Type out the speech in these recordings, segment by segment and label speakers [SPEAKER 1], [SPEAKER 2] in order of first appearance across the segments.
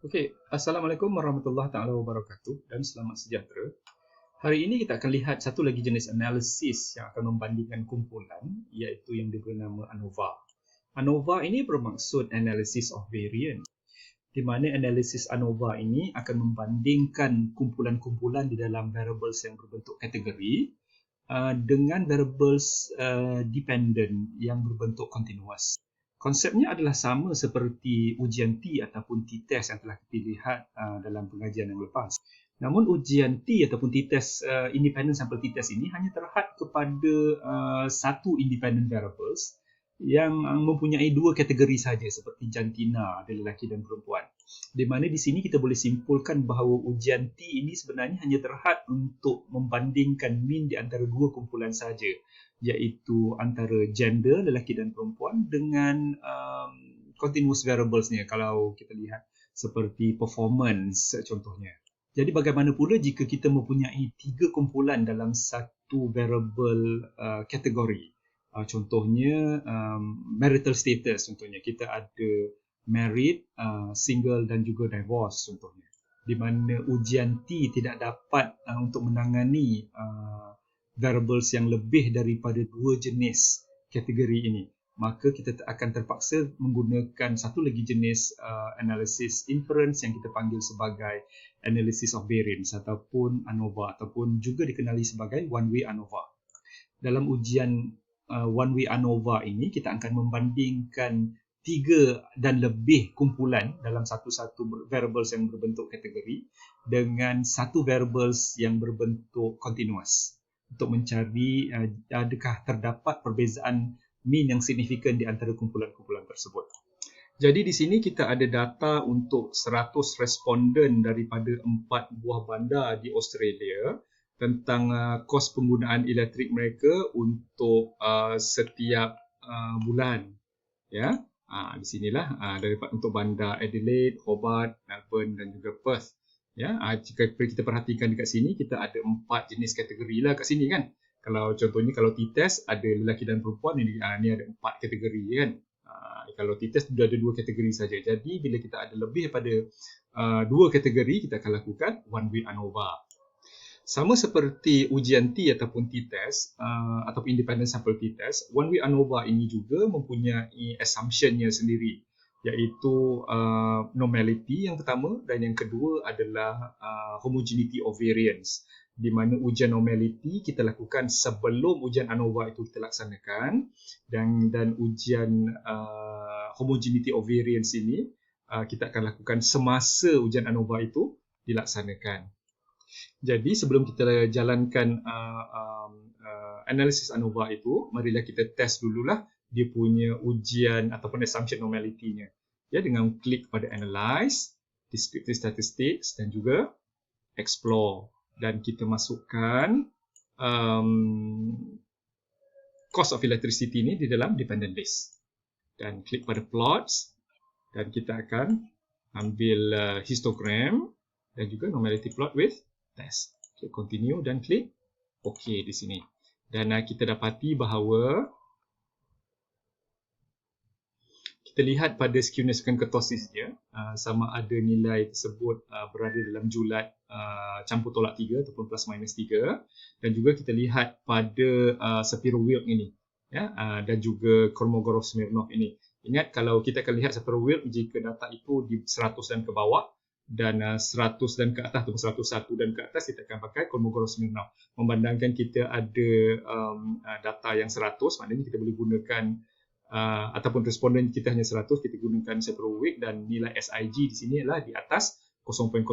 [SPEAKER 1] Okey, Assalamualaikum warahmatullahi taala wabarakatuh dan selamat sejahtera. Hari ini kita akan lihat satu lagi jenis analisis yang akan membandingkan kumpulan, iaitu yang diberi nama ANOVA. ANOVA ini bermaksud Analysis of Variance, di mana analisis ANOVA ini akan membandingkan kumpulan-kumpulan di dalam variables yang berbentuk kategori dengan variables dependent yang berbentuk continuous. Konsepnya adalah sama seperti ujian T ataupun T-test yang telah kita lihat dalam pengajian yang lepas. Namun ujian T ataupun T-test independent sample T-test ini hanya terhad kepada satu independent variables yang mempunyai dua kategori saja seperti jantina, ada lelaki dan perempuan. Di mana di sini kita boleh simpulkan bahawa ujian T ini sebenarnya hanya terhad untuk membandingkan mean di antara dua kumpulan saja, iaitu antara gender, lelaki dan perempuan dengan continuous variables-nya kalau kita lihat seperti performance contohnya. Jadi bagaimana pula jika kita mempunyai tiga kumpulan dalam satu variable kategori? Contohnya marital status, contohnya kita ada married, single dan juga divorce contohnya. Di mana ujian T tidak dapat untuk menangani variables yang lebih daripada dua jenis kategori ini. Maka kita akan terpaksa menggunakan satu lagi jenis analysis inference yang kita panggil sebagai analysis of variance ataupun ANOVA ataupun juga dikenali sebagai one-way ANOVA. Dalam ujian one-way ANOVA ini kita akan membandingkan tiga dan lebih kumpulan dalam satu-satu variables yang berbentuk kategori dengan satu variables yang berbentuk continuous untuk mencari adakah terdapat perbezaan mean yang signifikan di antara kumpulan-kumpulan tersebut. Jadi di sini kita ada data untuk 100 responden daripada 4 buah bandar di Australia tentang kos penggunaan elektrik mereka untuk setiap bulan. Ya, di sinilah daripada untuk bandar Adelaide, Hobart, Melbourne dan juga Perth. Ya, jika kita perhatikan dekat sini kita ada 4 jenis kategori lah kat sini kan. Kalau contohnya kalau T-test ada lelaki dan perempuan, ini ada 4 kategori kan. Kalau T-test sudah ada 2 kategori saja. Jadi bila kita ada lebih daripada 2 kategori, kita akan lakukan one-way ANOVA. Sama seperti ujian T ataupun T-test ataupun independent sample T-test, one-way ANOVA ini juga mempunyai assumption-nya sendiri, iaitu normality yang pertama dan yang kedua adalah homogeneity of variance, di mana ujian normality kita lakukan sebelum ujian ANOVA itu kita laksanakan dan ujian homogeneity of variance ini kita akan lakukan semasa ujian ANOVA itu dilaksanakan. Jadi sebelum kita jalankan analisis ANOVA itu, marilah kita test dululah dia punya ujian ataupun assumption normality-nya. Ya, dengan klik pada Analyze, Descriptive Statistics dan juga Explore. Dan kita masukkan cost of electricity ini di dalam dependent list. Dan klik pada Plots dan kita akan ambil histogram dan juga normality plot with test. Klik continue dan klik OK di sini. Dan kita dapati bahawa kita lihat pada skewness dan kurtosis dia sama ada nilai tersebut berada dalam julat campur tolak 3 ataupun plus minus 3, dan juga kita lihat pada Shapiro-Wilk ini ya, dan juga Kolmogorov-Smirnov ini. Ingat kalau kita akan lihat Shapiro-Wilk jika data itu di 100 dan ke bawah dan 100 dan ke atas ataupun 101 dan ke atas, kita akan pakai Kolmogorov-Smirnov. Memandangkan kita ada data yang 100, maknanya kita boleh gunakan ataupun responden kita hanya 100, kita gunakan Shapiro-Wilk dan nilai SIG di sini adalah di atas 0.05.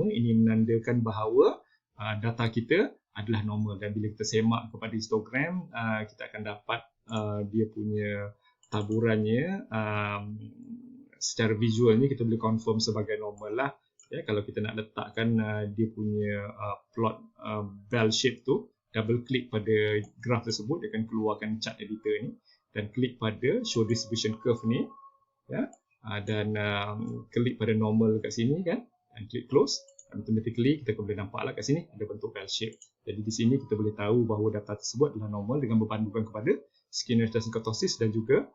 [SPEAKER 1] Ini menandakan bahawa data kita adalah normal, dan bila kita semak kepada histogram kita akan dapat dia punya taburannya secara visualnya kita boleh confirm sebagai normal lah. Ya, kalau kita nak letakkan dia punya plot bell shape tu, double klik pada graf tersebut, dia akan keluarkan chart editor ni dan klik pada show distribution curve ni ya, dan klik pada normal kat sini kan, dan klik close. Automatically kita boleh nampaklah kat sini ada bentuk bell shape. Jadi di sini kita boleh tahu bahawa data tersebut adalah normal dengan berbandingkan kepada skewness dan kurtosis dan juga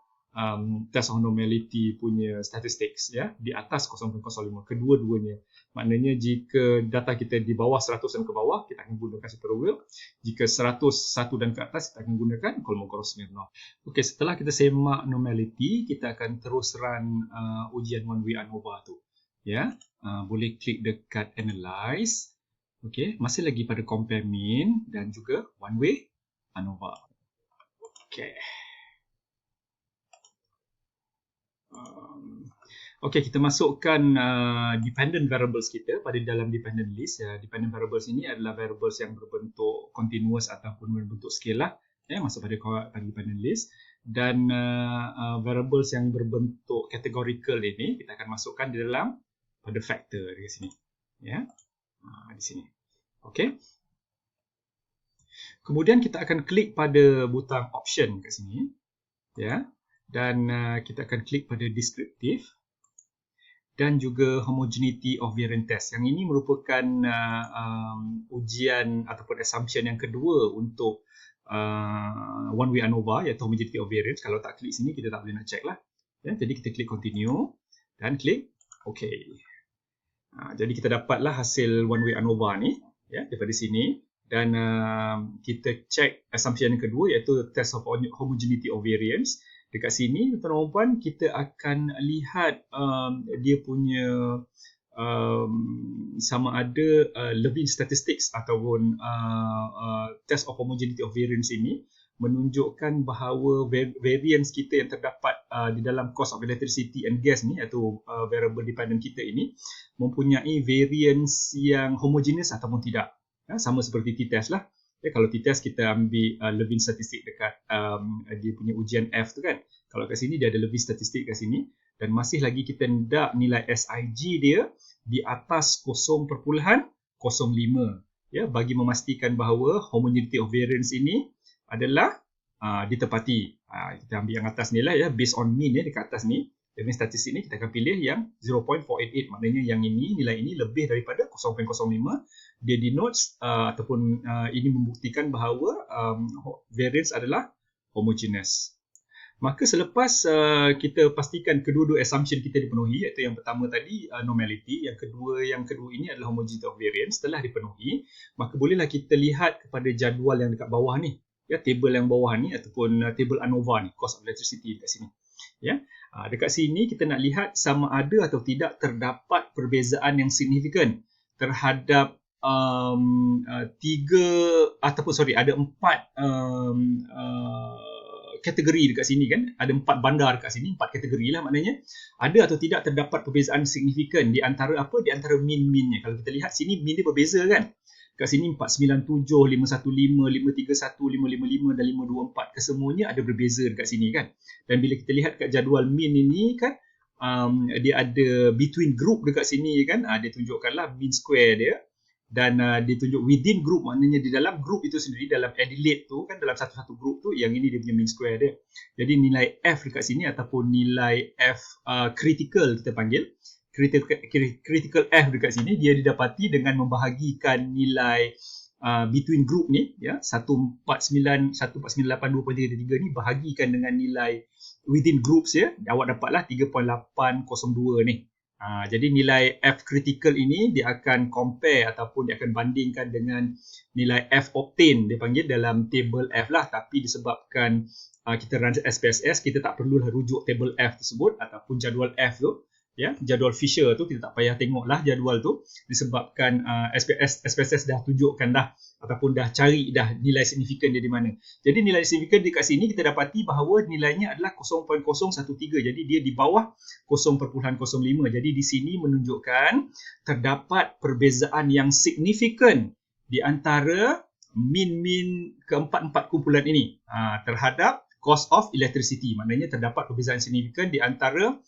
[SPEAKER 1] test of normality punya statistics, ya, di atas 0.05 kedua-duanya. Maknanya jika data kita di bawah 100 dan ke bawah, kita akan gunakan Superwheel. Jika 101 dan ke atas, kita akan gunakan Kolmogorov-Smirnov. Okey, setelah kita semak normality, kita akan terus run ujian one-way ANOVA tu. Ya, boleh klik dekat analyze. Okey, masih lagi pada compare mean dan juga one-way ANOVA. Okey. Okey, kita masukkan dependent variables kita pada dalam dependent list. Dependent variables ini adalah variables yang berbentuk continuous ataupun berbentuk scalar, masuk pada dependent list. Dan variables yang berbentuk categorical ini kita akan masukkan di dalam pada factor di sini. Ya, di sini. Okey. Kemudian kita akan klik pada butang option kat sini. Ya. Dan kita akan klik pada descriptive dan juga homogeneity of variance test. Yang ini merupakan ujian ataupun assumption yang kedua untuk one way ANOVA, iaitu homogeneity of variance. Kalau tak klik sini kita tak boleh nak check lah. Ya, jadi kita klik continue dan klik OK. Jadi kita dapatlah hasil one way ANOVA ni, ya, daripada sini. Dan kita check assumption yang kedua, iaitu test of homogeneity of variance. Dekat sini, tuan-tuan dan puan, kita akan lihat dia punya sama ada Levin statistics ataupun test of homogeneity of variance ini menunjukkan bahawa variance kita yang terdapat di dalam cost of electricity and gas ni, iaitu variable dependent kita ini, mempunyai variance yang homogeneous ataupun tidak. Sama seperti t-test lah. Kalau t-test kita ambil Levin statistik dekat dia punya ujian F tu kan. Kalau kat sini dia ada Levin statistik kat sini dan masih lagi kita nak nilai SIG dia di atas 0.05, ya, bagi memastikan bahawa homogeneity of variance ini adalah ditepati. Kita ambil yang atas ni lah, ya, based on mean, ya, dekat atas ni. Levin statistik ni kita akan pilih yang 0.488, maknanya yang ini, nilai ini lebih daripada 0.05. Dia denotes ataupun ini membuktikan bahawa variance adalah homogeneous. Maka selepas kita pastikan kedua-dua assumption kita dipenuhi, iaitu yang pertama tadi normality, yang kedua ini adalah homogeneity of variance, telah dipenuhi, maka bolehlah kita lihat kepada jadual yang dekat bawah ni, ya, table yang bawah ni ataupun table ANOVA ni, cost of electricity dekat sini. Ya, dekat sini kita nak lihat sama ada atau tidak terdapat perbezaan yang signifikan terhadap ada 4 kategori dekat sini kan. Ada 4 bandar dekat sini, 4 kategori lah maknanya. Ada atau tidak terdapat perbezaan signifikan di antara apa? Di antara min-minnya. Kalau kita lihat sini min dia berbeza kan. Dekat sini 497, 515, 531, 555 dan 524. Kesemuanya ada berbeza dekat sini kan. Dan bila kita lihat kat jadual min ini kan, dia ada between group dekat sini kan. Dia tunjukkanlah mean square dia. Dan dia tunjuk within group, maknanya di dalam group itu sendiri, dalam Adelaide tu kan, dalam satu-satu group tu, yang ini dia punya mean square dia. Jadi nilai F dekat sini ataupun nilai F critical kita panggil, critical F dekat sini, dia didapati dengan membahagikan nilai between group ni, ya, 14982.33 ni bahagikan dengan nilai within groups, ya, awak dapatlah 3.802 ni. Jadi nilai F critical ini dia akan compare ataupun dia akan bandingkan dengan nilai F obtain, dia panggil dalam table F lah, tapi disebabkan kita run SPSS, kita tak perlulah rujuk table F tersebut ataupun jadual F tu, ya, jadual Fisher tu kita tak payah tengoklah jadual tu, disebabkan SPSS dah tunjukkan dah ataupun dah cari dah nilai signifikan dia di mana. Jadi nilai signifikan dekat sini kita dapati bahawa nilainya adalah 0.013. Jadi dia di bawah 0.05. Jadi di sini menunjukkan terdapat perbezaan yang signifikan di antara min-min keempat-empat kumpulan ini terhadap cost of electricity. Maknanya terdapat perbezaan signifikan di antara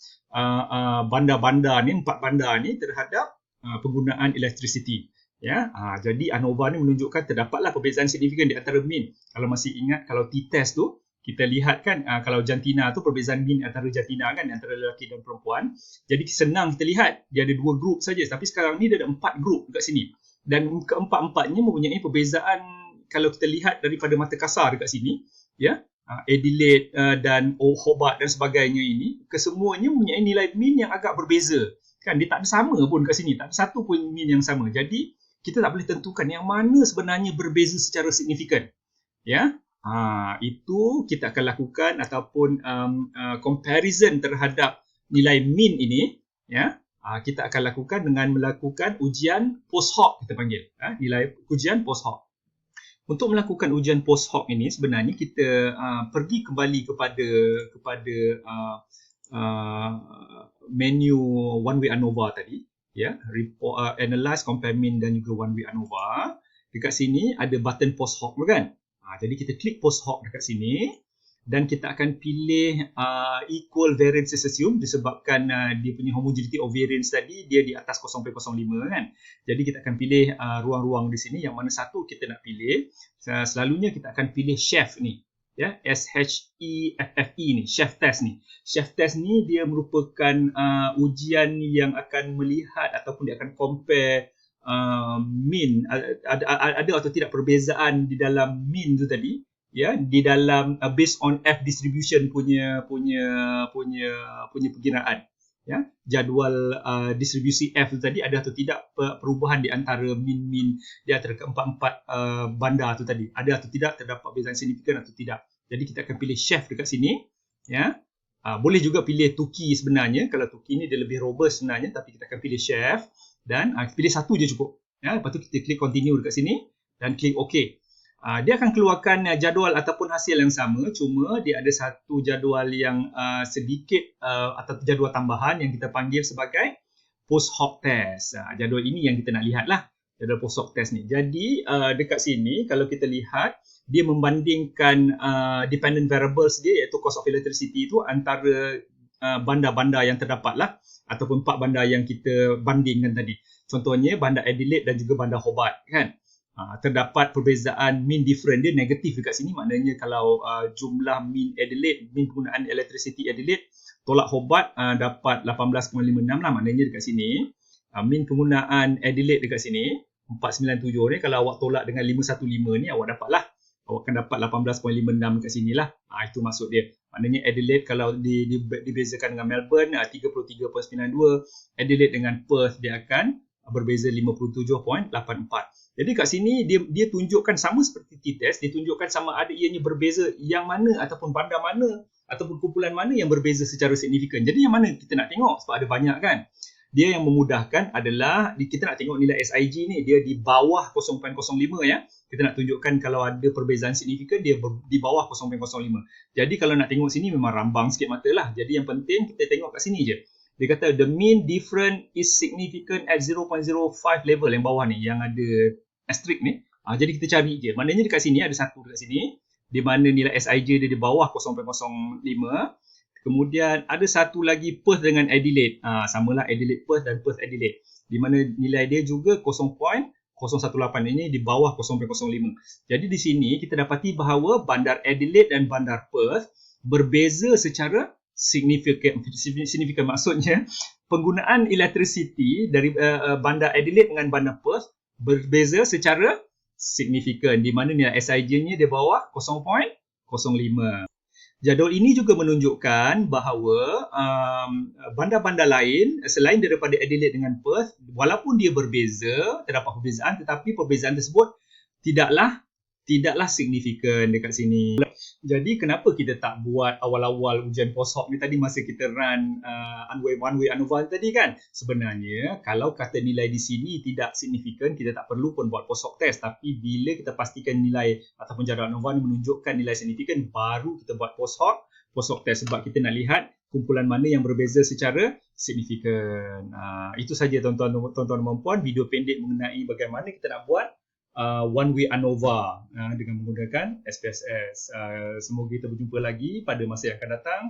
[SPEAKER 1] bandar-bandar ni, 4 bandar ni terhadap penggunaan electricity. Ya, jadi ANOVA ni menunjukkan terdapatlah perbezaan signifikan di antara min. Kalau masih ingat, kalau t-test tu kita lihat kan, kalau jantina tu perbezaan min antara jantina kan, antara lelaki dan perempuan. Jadi senang kita lihat dia ada 2 grup saja, tapi sekarang ni dia ada 4 grup dekat sini. Dan keempat-empatnya mempunyai perbezaan kalau kita lihat daripada mata kasar dekat sini, ya. Adelaide dan Hobart dan sebagainya ini, kesemuanya mempunyai nilai min yang agak berbeza. Kan dia tak ada sama pun kat sini, tak ada satu pun min yang sama. Jadi kita tak boleh tentukan yang mana sebenarnya berbeza secara signifikan. Ya. Itu kita akan lakukan ataupun comparison terhadap nilai min ini, ya. Kita akan lakukan dengan melakukan ujian post hoc, kita panggil, nilai ujian post hoc. Untuk melakukan ujian post hoc ini sebenarnya kita pergi kembali kepada menu one way ANOVA tadi, ya, report, analyze, compare min dan juga one way ANOVA. Dekat sini ada button post hoc, kan? Jadi kita klik post hoc dekat sini dan kita akan pilih equal variance assume disebabkan dia punya homogeneity of variance tadi dia di atas 0.05, kan. Jadi kita akan pilih ruang-ruang di sini yang mana satu kita nak pilih. Selalunya kita akan pilih Sheff ni, ya, SHEFFE ni, Sheff test ni. Sheff test ni dia merupakan ujian yang akan melihat ataupun dia akan compare min, ada atau tidak perbezaan di dalam min tu tadi, ya, di dalam based on F distribution punya perkiraan, ya, jadual distribusi F tu tadi ada atau tidak perubahan di antara min di antara keempat-empat bandar tu tadi, ada atau tidak terdapat perbezaan signifikan atau tidak. Jadi kita akan pilih Sheff dekat sini, ya. Boleh juga pilih Tukey sebenarnya, kalau Tukey ni dia lebih robust sebenarnya, tapi kita akan pilih Sheff dan pilih satu je cukup, ya. Lepas tu kita klik continue dekat sini dan klik OK. Dia akan keluarkan jadual ataupun hasil yang sama, cuma dia ada satu jadual yang sedikit atau jadual tambahan yang kita panggil sebagai post hoc test. Jadual ini yang kita nak lihat lah, jadual post hoc test ni. Jadi dekat sini kalau kita lihat, dia membandingkan dependent variables dia, iaitu cost of electricity itu antara bandar-bandar yang terdapat lah, ataupun 4 bandar yang kita bandingkan tadi. Contohnya bandar Adelaide dan juga bandar Hobart, kan. Terdapat perbezaan min different dia negatif dekat sini, maknanya kalau jumlah min Adelaide, min penggunaan electricity Adelaide tolak Hobart dapat 18,56 lah, maknanya dekat sini min penggunaan Adelaide dekat sini 497 ni, kalau awak tolak dengan 515 ni awak dapatlah, awak akan dapat 18,56 dekat sini lah. Itu maksud dia. Maknanya Adelaide kalau dibezakan dengan Melbourne 33.92, Adelaide dengan Perth dia akan berbeza 57.84. Jadi kat sini dia tunjukkan sama seperti t-test, dia tunjukkan sama ada ianya berbeza yang mana ataupun bandar mana ataupun kumpulan mana yang berbeza secara signifikan. Jadi yang mana kita nak tengok, sebab ada banyak, kan. Dia yang memudahkan adalah kita nak tengok nilai SIG ni dia di bawah 0.05, ya. Kita nak tunjukkan kalau ada perbezaan signifikan dia di bawah 0.05. Jadi kalau nak tengok sini memang rambang sikit mata lah. Jadi yang penting kita tengok kat sini je. Dia kata the mean difference is significant at 0.05 level, yang bawah ni yang ada asterisk ni. Jadi kita cari je. Maknanya dekat sini ada satu dekat sini di mana nilai SIJ dia di bawah 0.05. Kemudian ada satu lagi Perth dengan Adelaide. Samalah Adelaide Perth dan Perth Adelaide. Di mana nilai dia juga 0.018, ini di bawah 0.05. Jadi di sini kita dapati bahawa bandar Adelaide dan bandar Perth berbeza secara signifikan. Maksudnya penggunaan electricity dari bandar Adelaide dengan bandar Perth berbeza secara signifikan, di mana nilai SIJ-nya di bawah 0.05. Jadual ini juga menunjukkan bahawa bandar-bandar lain selain daripada Adelaide dengan Perth, walaupun dia berbeza, terdapat perbezaan, tetapi perbezaan tersebut tidaklah signifikan dekat sini. Jadi kenapa kita tak buat awal-awal ujian post hoc ni tadi masa kita run one way ANOVA tadi, kan? Sebenarnya kalau kata nilai di sini tidak signifikan, kita tak perlu pun buat post hoc test. Tapi bila kita pastikan nilai ataupun jadual ANOVA ni menunjukkan nilai signifikan, baru kita buat post hoc test, sebab kita nak lihat kumpulan mana yang berbeza secara signifikan. Itu saja tuan-tuan dan puan, video pendek mengenai bagaimana kita nak buat one way ANOVA dengan menggunakan SPSS. Semoga kita berjumpa lagi pada masa yang akan datang.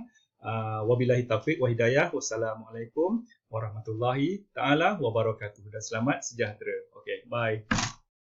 [SPEAKER 1] Wabillahi taufiq wa hidayah. Wassalamualaikum warahmatullahi taala wabarakatuh dan selamat sejahtera. Okay, bye.